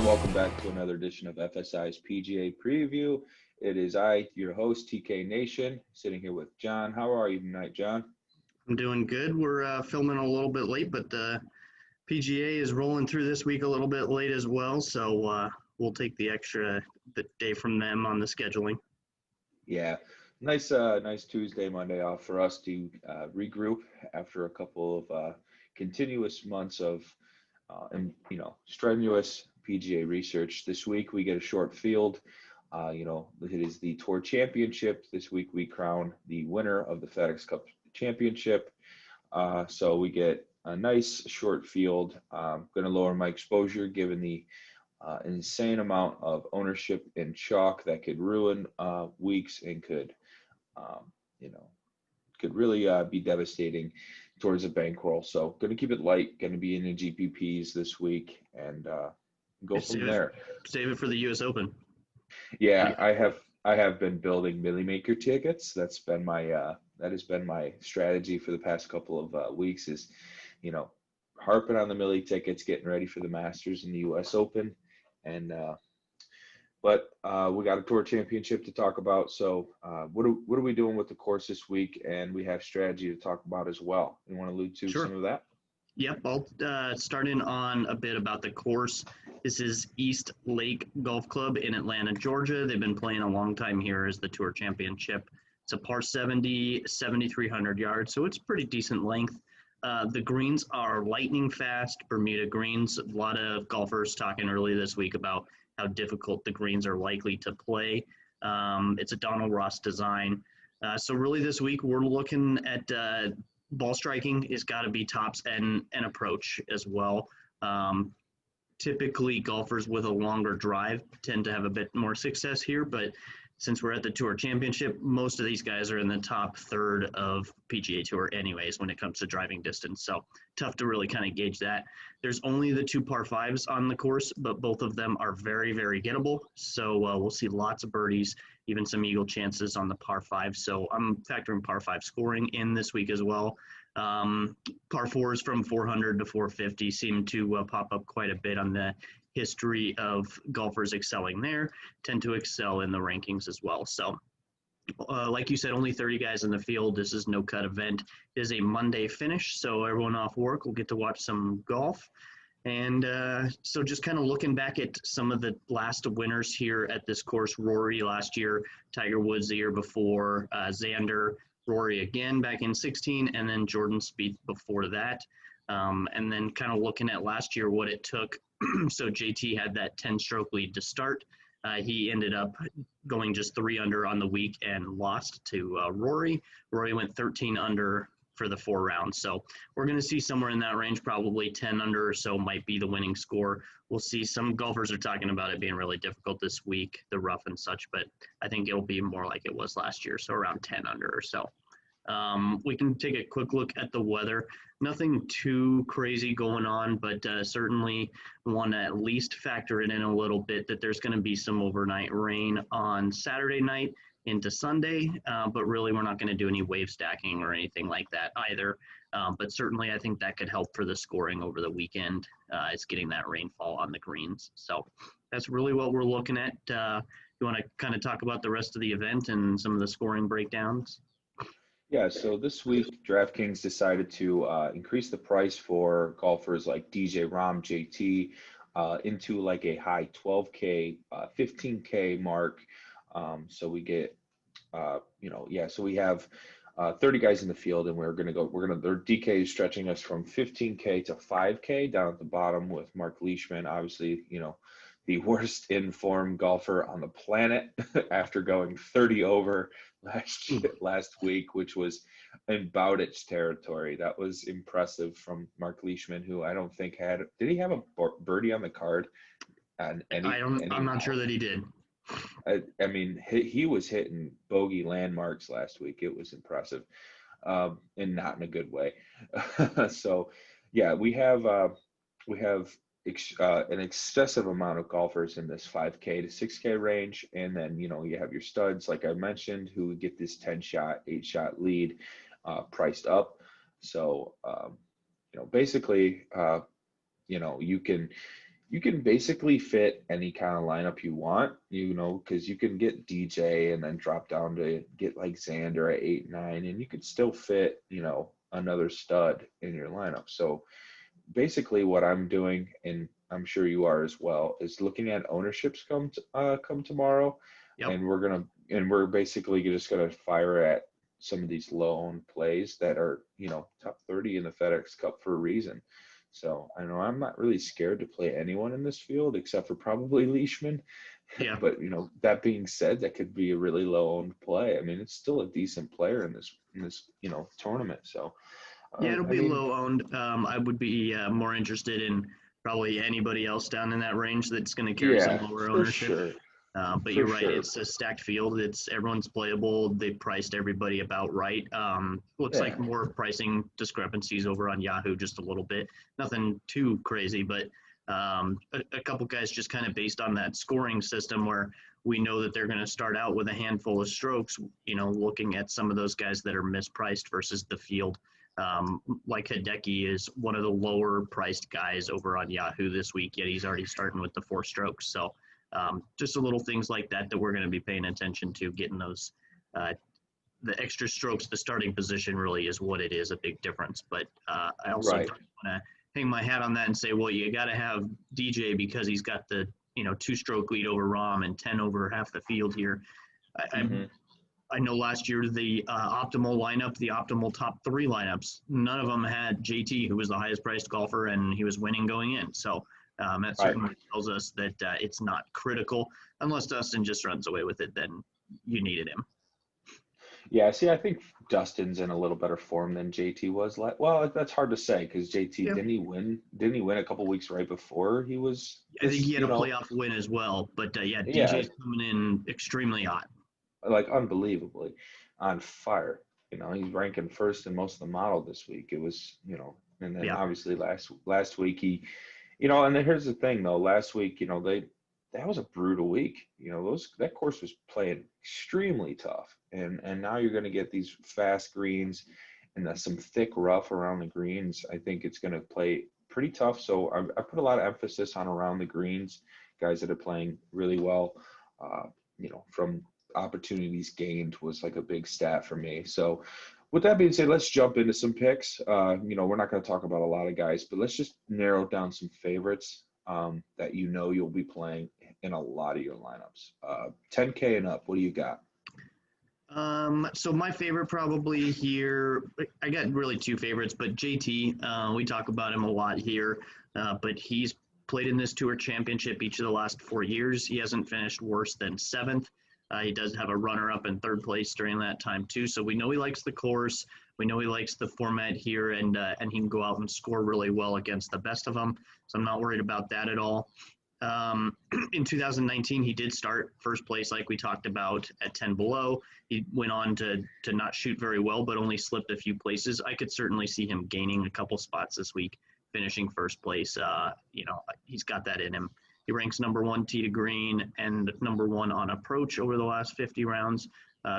welcome back to another edition of FSI's PGA Preview. It is I, your host, TK Nation, sitting here with John. How are you tonight, John? I'm doing good. We're filming a little bit late, but PGA is rolling through this week a little bit late as well, so we'll take the day from them on the scheduling. Yeah, nice Tuesday, Monday off for us to regroup after a couple of continuous months of strenuous PGA research. This week we get a short field. It is the Tour Championship. This week we crown the winner of the FedEx Cup Championship. So we get a nice short field. Going to lower my exposure given the insane amount of ownership in chalk that could ruin weeks and could really be devastating towards a bankroll. So going to keep it light, going to be in the GPPs this week and go from there. Save it for the US Open. Yeah, I have been building Millie Maker tickets. That has been my strategy for the past couple of weeks is, harping on the Millie tickets, getting ready for the Masters and the US Open. And but we got a Tour Championship to talk about. So what are we doing with the course this week? And we have strategy to talk about as well. You want to allude to some of that? Yep, I'll start in on a bit about the course. This is East Lake Golf Club in Atlanta, Georgia. They've been playing a long time here as the Tour Championship. It's a par 70, 7,300 yards, so it's pretty decent length. The greens are lightning fast, Bermuda greens. A lot of golfers talking early this week about how difficult the greens are likely to play. It's a Donald Ross design. So really this week we're looking at ball striking has got to be tops and approach as well. Typically golfers with a longer drive tend to have a bit more success here, but since we're at the Tour Championship, most of these guys are in the top third of PGA Tour anyways when it comes to driving distance. So tough to really kind of gauge that. There's only the two par fives on the course, but both of them are very, very gettable. So we'll see lots of birdies, even some eagle chances on the par five. So I'm factoring par five scoring in this week as well. Par fours from 400 to 450 seem to pop up quite a bit on the history of golfers excelling there, tend to excel in the rankings as well. So like you said, only 30 guys in the field. This is no cut event. It is a Monday finish, so everyone off work will get to watch some golf. And so just kind of looking back at some of the last winners here at this course, Rory last year, Tiger Woods the year before, Xander, Rory again back in 16, and then Jordan Spieth before that. And then kind of looking at last year, what it took. So JT had that 10-stroke lead to start. He ended up going just 3 under on the week and lost to Rory. Rory went 13 under for the 4 rounds. So we're going to see somewhere in that range, probably 10 under or so might be the winning score. We'll see. Some golfers are talking about it being really difficult this week, the rough and such, but I think it'll be more like it was last year, so around 10 under or so. We can take a quick look at the weather. Nothing too crazy going on, but certainly want to at least factor it in a little bit that there's going to be some overnight rain on Saturday night into Sunday, but really we're not going to do any wave stacking or anything like that either. But certainly I think that could help for the scoring over the weekend. It's getting that rainfall on the greens. So that's really what we're looking at. You want to kind of talk about the rest of the event and some of the scoring breakdowns? Yeah, so this week, DraftKings decided to increase the price for golfers like DJ Rahm, JT, into like a high 12K, 15K mark. So we get, so we have 30 guys in the field, and their DK is stretching us from 15K to 5K down at the bottom with Mark Leishman, obviously, the worst informed golfer on the planet after going 30 over last week, which was in Bowditch territory. That was impressive from Mark Leishman, who I don't think did he have a birdie on the card? I'm not sure that he did. I mean, he was hitting bogey landmarks last week. It was impressive, and not in a good way. So, yeah, we have an excessive amount of golfers in this 5K to 6K range. And then, you have your studs, like I mentioned, who get this 10-shot, 8-shot lead priced up. So, basically, you can you can basically fit any kind of lineup you want, because you can get DJ and then drop down to get like Xander at 8, 9, and you could still fit, another stud in your lineup. So basically what I'm doing, and I'm sure you are as well, is looking at ownerships come tomorrow, Yep. and we're basically just gonna fire at some of these low owned plays that are, top 30 in the FedEx Cup for a reason. So I know I'm not really scared to play anyone in this field except for probably Leishman. Yeah. But that being said, that could be a really low owned play. I mean, it's still a decent player in this tournament. So Yeah, it'll I be mean, low owned. I would be more interested in probably anybody else down in that range that's going to carry some yeah, lower for ownership. sure. But For you're right. sure. It's a stacked field. Everyone's playable. They priced everybody about right. Looks like Yeah. more pricing discrepancies over on Yahoo just a little bit. Nothing too crazy, but a couple guys just kind of based on that scoring system where we know that they're going to start out with a handful of strokes. Looking at some of those guys that are mispriced versus the field. Like Hideki is one of the lower priced guys over on Yahoo this week, yet he's already starting with the 4 strokes. So just a little things like that we're going to be paying attention to, getting those the extra strokes. The starting position really is what it is, a big difference. But I also Right. want to hang my hat on that and say, well, you got to have DJ because he's got the 2-stroke lead over Rahm and 10 over half the field here. I know last year the optimal lineup, the optimal top 3 lineups, none of them had JT, who was the highest priced golfer, and he was winning going in. So that certainly tells us that it's not critical. Unless Dustin just runs away with it, then you needed him. Yeah, see, I think Dustin's in a little better form than JT was. Well, that's hard to say because JT, Yeah. didn't he win? Didn't he win a couple weeks right before he was? I think he had a playoff win as well. But yeah, DJ's coming in extremely hot. Like unbelievably on fire. He's ranking first in most of the model this week. It was, and then obviously last week he, and then here's the thing though, last week, that was a brutal week. That course was playing extremely tough. And now you're going to get these fast greens and some thick rough around the greens. I think it's going to play pretty tough. So I put a lot of emphasis on around the greens, guys that are playing really well, from opportunities gained was like a big stat for me. So with that being said, let's jump into some picks. We're not going to talk about a lot of guys, but let's just narrow down some favorites that you'll be playing in a lot of your lineups. 10K and up, what do you got? So my favorite probably here, I got really 2 favorites, but JT, we talk about him a lot here, but he's played in this Tour Championship each of the last 4 years. He hasn't finished worse than 7th. He does have a runner-up in 3rd place during that time too. So we know he likes the course. We know he likes the format here, and he can go out and score really well against the best of them. So I'm not worried about that at all. In 2019, he did start 1st place, like we talked about, at 10 below. He went on to not shoot very well, but only slipped a few places. I could certainly see him gaining a couple spots this week, finishing 1st place. He's got that in him. He ranks number 1 tee to green and number 1 on approach over the last 50 rounds.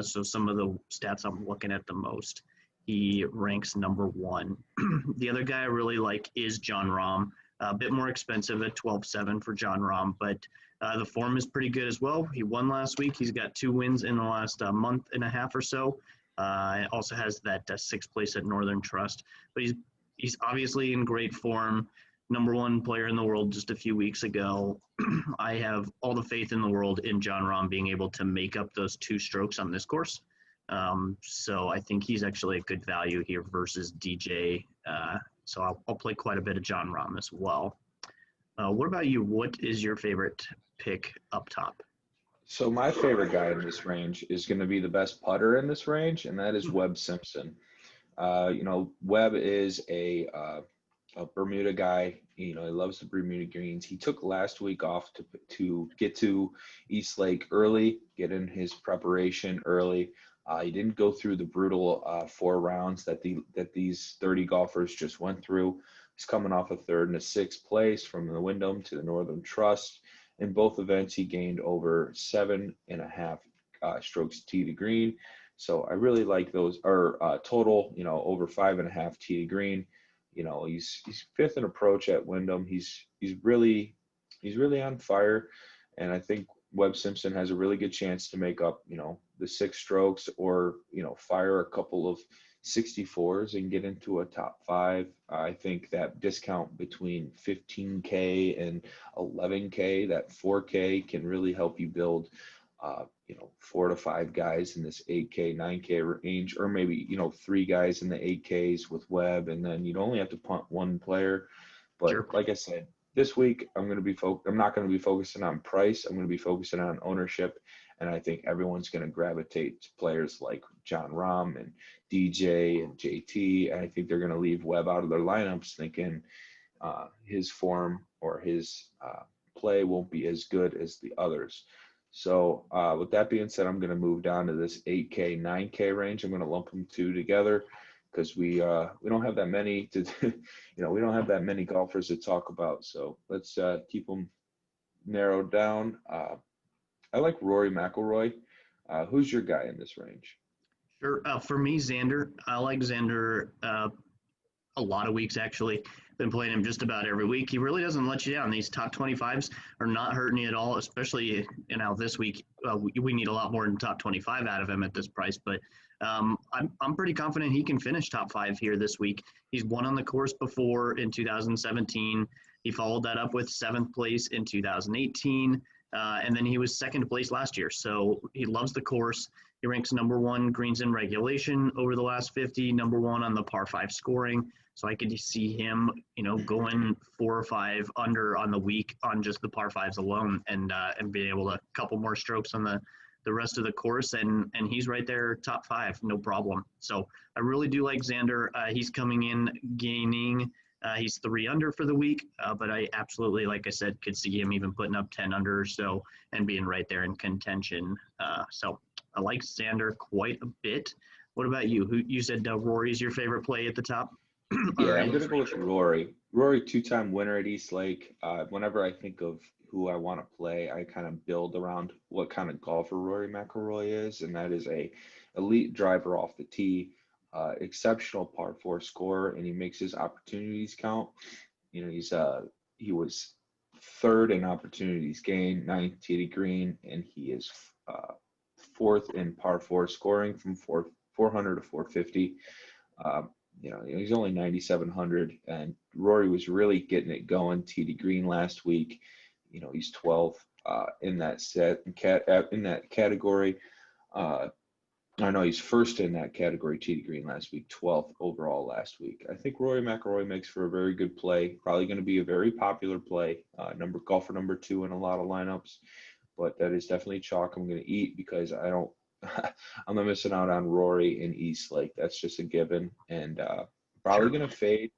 So some of the stats I'm looking at the most, he ranks number 1. The other guy I really like is Jon Rahm. A bit more expensive at 12.7 for Jon Rahm, but the form is pretty good as well. He won last week. He's got 2 wins in the last month and a half or so. Also has that 6th place at Northern Trust, but he's obviously in great form. Number 1 player in the world just a few weeks ago. I have all the faith in the world in Jon Rahm being able to make up those 2 strokes on this course. So I think he's actually a good value here versus DJ. So I'll play quite a bit of Jon Rahm as well. What about you? What is your favorite pick up top? So my favorite guy in this range is going to be the best putter in this range, and that is Webb Simpson. Webb is a Bermuda guy. He loves the Bermuda greens. He took last week off to get to East Lake early, get in his preparation early. He didn't go through the brutal 4 rounds that these 30 golfers just went through. He's coming off a 3rd and a 6th place from the Wyndham to the Northern Trust. In both events, he gained over 7.5 strokes tee to green. So I really like those, or total, over 5.5 tee to green. He's 5th in approach at Wyndham. He's really he's really on fire, and I think Webb Simpson has a really good chance to make up, the 6 strokes, or fire a couple of 64s and get into a top 5. I think that discount between 15K and 11K, that 4K, can really help you build 4 to 5 guys in this 8K, 9K range, or maybe 3 guys in the 8Ks with Webb, and then you'd only have to punt one player. But Sure. like I said, this week I'm not going to be focusing on price. I'm going to be focusing on ownership, and I think everyone's going to gravitate to players like John Rahm and DJ and JT. And I think they're going to leave Webb out of their lineups, thinking his form or his play won't be as good as the others. So with that being said, I'm going to move down to this 8K, 9K range. I'm going to lump them two together because we don't have that many we don't have that many golfers to talk about. So let's keep them narrowed down. I like Rory Mcilroy. Who's your guy in this range? Sure. For me, Xander, I like Xander a lot of weeks, actually. Been playing him just about every week. He really doesn't let you down. These top 25s are not hurting you at all, especially this week. We need a lot more than top 25 out of him at this price, but I'm pretty confident he can finish top 5 here this week. He's won on the course before in 2017. He followed that up with 7th place in 2018, and then he was 2nd place last year. So he loves the course. He ranks number 1 greens in regulation over the last 50, number 1 on the par 5 scoring. So I could see him, going 4 or 5 under on the week on just the par 5s alone, and being able to couple more strokes on the rest of the course, and he's right there top 5, no problem. So I really do like Xander. He's coming in gaining. He's 3 under for the week, but I absolutely, like I said, could see him even putting up 10 under or so and being right there in contention. So I like Xander quite a bit. What about you? Who you said Rory's your favorite play at the top? Yeah, I'm going to go with Rory. Rory, 2-time winner at East Lake. Whenever I think of who I want to play, I kind of build around what kind of golfer Rory Mcilroy is, and that is a elite driver off the tee, exceptional par 4 scorer, and he makes his opportunities count. He was 3rd in opportunities gained, 9th tee to green, and he is 4th in par 4 scoring from 400 to 450. He's only 9,700, and Rory was really getting it going tee to green last week. He's 12th in that in that category. I know he's 1st in that category tee to green last week, 12th overall last week. I think Rory Mcilroy makes for a very good play. Probably going to be a very popular play. Golfer number 2 in a lot of lineups, but that is definitely chalk I'm going to eat because I'm not missing out on Rory in East Lake. That's just a given, and probably Sure. going to fade.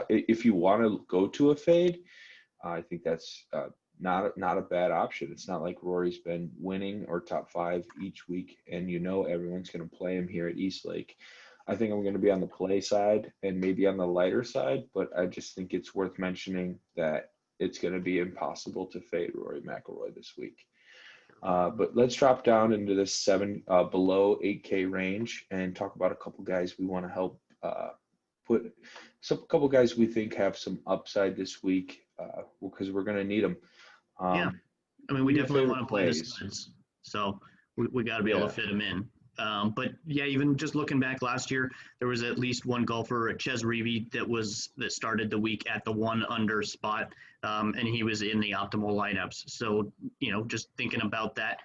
If you want to go to a fade, I think that's not a bad option. It's not like Rory's been winning or top 5 each week, and everyone's going to play him here at East Lake. I think I'm going to be on the play side and maybe on the lighter side, but I just think it's worth mentioning that it's going to be impossible to fade Rory Mcilroy this week. But let's drop down into this below 8K range and talk about a couple guys we want to help a couple guys we think have some upside this week because we're going to need them. Yeah. I mean, Who we are your definitely want favorite to play the plays? studs. So we got to be able to fit them in. But yeah, even just looking back last year, there was at least one golfer, Ches Reavie, that started the week at the 1 under spot, and he was in the optimal lineups. So just thinking about that,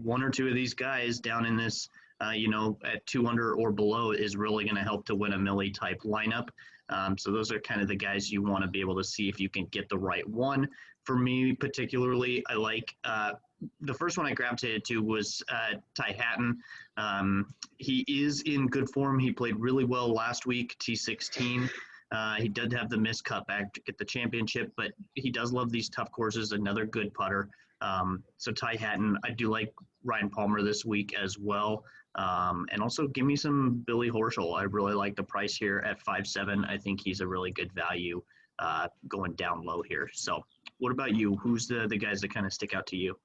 1 or 2 of these guys down in this, at 2 under or below is really going to help to win a Millie type lineup. So those are kind of the guys you want to be able to see if you can get the right one. For me particularly, I like the first one I gravitated to was Ty Hatton. He is in good form. He played really well last week, T16. He did have the missed cutback to get the championship, but he does love these tough courses, another good putter. So Ty Hatton, I do like Ryan Palmer this week as well. And also give me some Billy Horschel. I really like the price here at 5.7. I think he's a really good value going down low here. So what about you? Who's the guys that kind of stick out to you?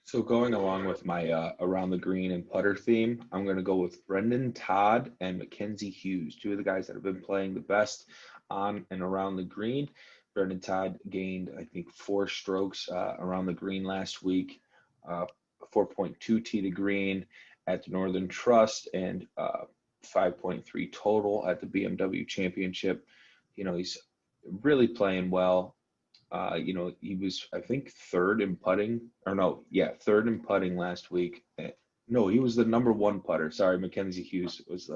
So going along with my around the green and putter theme, I'm going to go with Brendan Todd and Mackenzie Hughes, 2 of the guys that have been playing the best on and around the green. Brendan Todd gained, I think, 4 strokes around the green last week, 4.2 tee to green at the Northern Trust, and 5.3 total at the BMW Championship. He's really playing well. He was, I think, third in putting last week. No, he was the number 1 putter. Sorry, Mackenzie Hughes was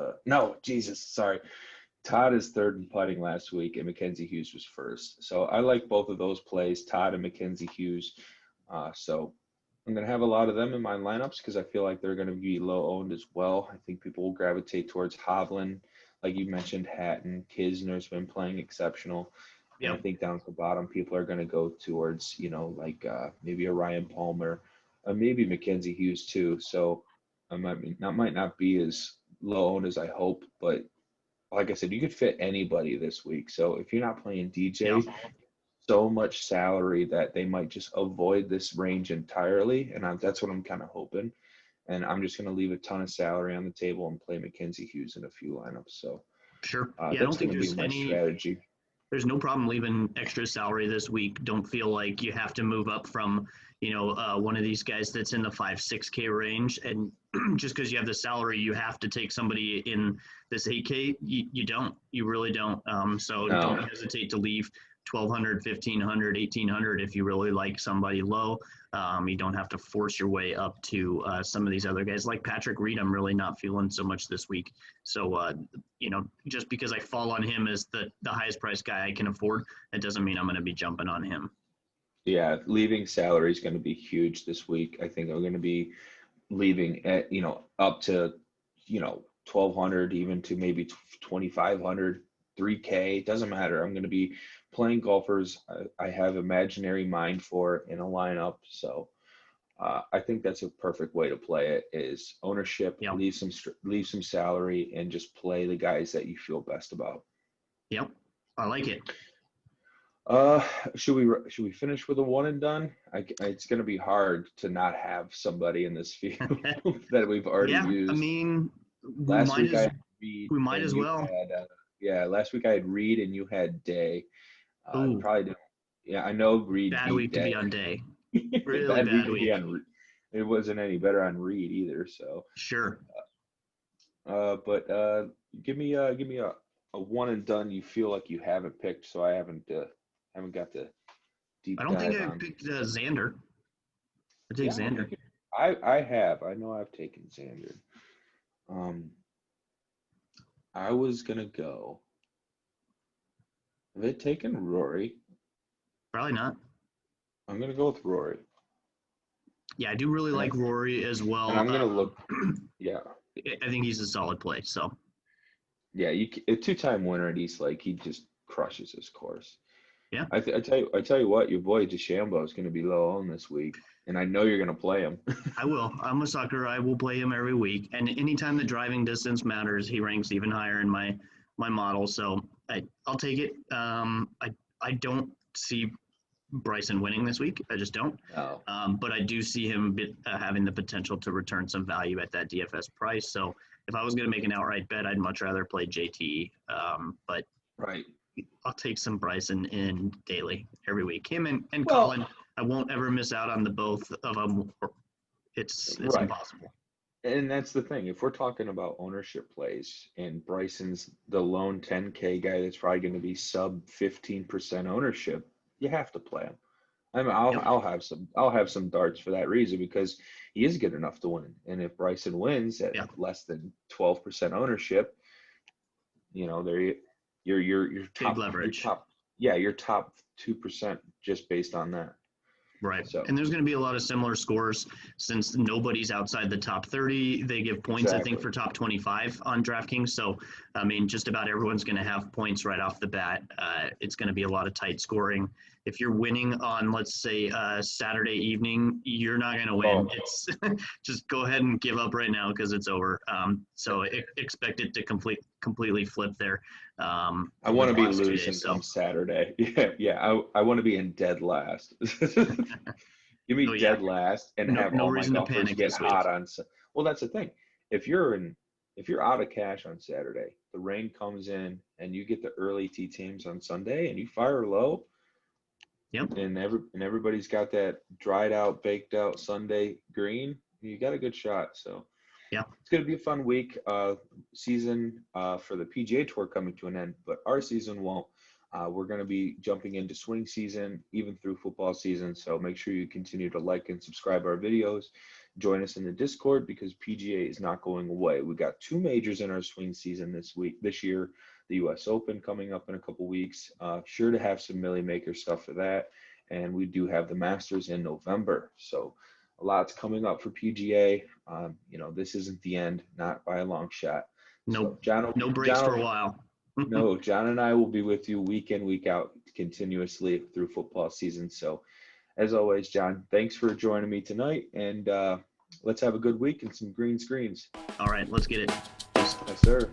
sorry. Todd is third in putting last week, and Mackenzie Hughes was first. So I like both of those plays, Todd and Mackenzie Hughes. So I'm going to have a lot of them in my lineups because I feel like they're going to be low owned as well. I think people will gravitate towards Hovland. Like you mentioned, Hatton, Kisner's been playing exceptional. Yep. And I think down at the bottom, people are going to go towards, maybe a Ryan Palmer, maybe Mackenzie Hughes too. So I might not be as low owned as I hope, but like I said, you could fit anybody this week. So if you're not playing DJ, so much salary that they might just avoid this range entirely. And that's what I'm kind of hoping. And I'm just going to leave a ton of salary on the table and play Mackenzie Hughes in a few lineups. So sure. I that's don't think going to there's be my strategy. There's no problem leaving extra salary this week. Don't feel like you have to move up from, one of these guys that's in the 5-6K range. And just because you have the salary, you have to take somebody in this 8K. You don't. You really don't. So No. Don't hesitate to leave 1,200, 1,500, 1,800 if you really like somebody low. You don't have to force your way up to some of these other guys. Like Patrick Reed, I'm really not feeling so much this week. So, just because I fall on him as the highest price guy I can afford, that doesn't mean I'm going to be jumping on him. Yeah, leaving salary is going to be huge this week. I think I'm going to be leaving at, up to, 1,200, even to maybe 2,500, 3K. It doesn't matter. I'm going to be playing golfers I have imaginary mind for in a lineup. So I think that's a perfect way to play it is ownership, leave some salary, and just play the guys that you feel best about. Yep, I like it. Should we finish with a one and done? It's going to be hard to not have somebody in this field that we've already used. I mean, last week we might as well. Last week I had Reed and you had Day. Probably didn't. Yeah, I know Reed. Bad week to be on Day. Really bad week. It wasn't any better on Reed either. So sure. But give me a one and done you feel like you haven't picked, so I haven't got the deep. I don't think I picked Xander. I take Xander. I have. I know I've taken Xander. I was gonna go. Have they taken Rory? Probably not. I'm gonna go with Rory. Yeah, I do really like Rory as well. And I'm gonna look. Yeah. I think he's a solid play. So. Yeah, a 2-time winner at East Lake. He just crushes his course. Yeah. I tell you what, your boy DeChambeau is going to be low on this week, and I know you're going to play him. I will. I'm a sucker. I will play him every week, and anytime the driving distance matters, he ranks even higher in my model. So I'll take it. I don't see Bryson winning this week. I just don't. No. But I do see him having the potential to return some value at that DFS price. So if I was going to make an outright bet, I'd much rather play JT. But right. I'll take some Bryson in daily every week. Him and Colin, I won't ever miss out on the both of them. It's impossible. And that's the thing. If we're talking about ownership plays and Bryson's the lone 10K guy that's probably going to be sub 15% ownership, you have to play him. I mean, I'll have some darts for that reason because he is good enough to win. And if Bryson wins at less than 12% ownership, your top leverage. Your top 2% just based on that. Right. So. And there's going to be a lot of similar scores since nobody's outside the top 30. They give points, I think, for top 25 on DraftKings. So, I mean, just about everyone's going to have points right off the bat. It's going to be a lot of tight scoring. If you're winning on, let's say, Saturday evening, you're not going to win. It's just go ahead and give up right now because it's over. So expect it to completely flip there. I want to be losing on Saturday. Yeah. I want to be in dead last. Give me dead last and have all my golfers get hot on. Well, that's the thing. If you're out of cash on Saturday, the rain comes in and you get the early tee teams on Sunday and you fire low, Yep. and everybody's got that dried out, baked out Sunday green, you got a good shot. So Yeah. it's going to be a fun week. Season for the PGA Tour coming to an end, but our season won't. We're going to be jumping into swing season, even through football season. So make sure you continue to like and subscribe our videos. Join us in the Discord because PGA is not going away. We got 2 majors in our swing season this year. The U.S. Open coming up in a couple weeks. Sure to have some Millie Maker stuff for that, and we do have the Masters in November. So a lot's coming up for PGA. This isn't the end, not by a long shot. No, So no breaks for a while. No, John and I will be with you week in, week out, continuously through football season. So, as always, John, thanks for joining me tonight, and let's have a good week and some green screens. All right, let's get it. Yes, sir.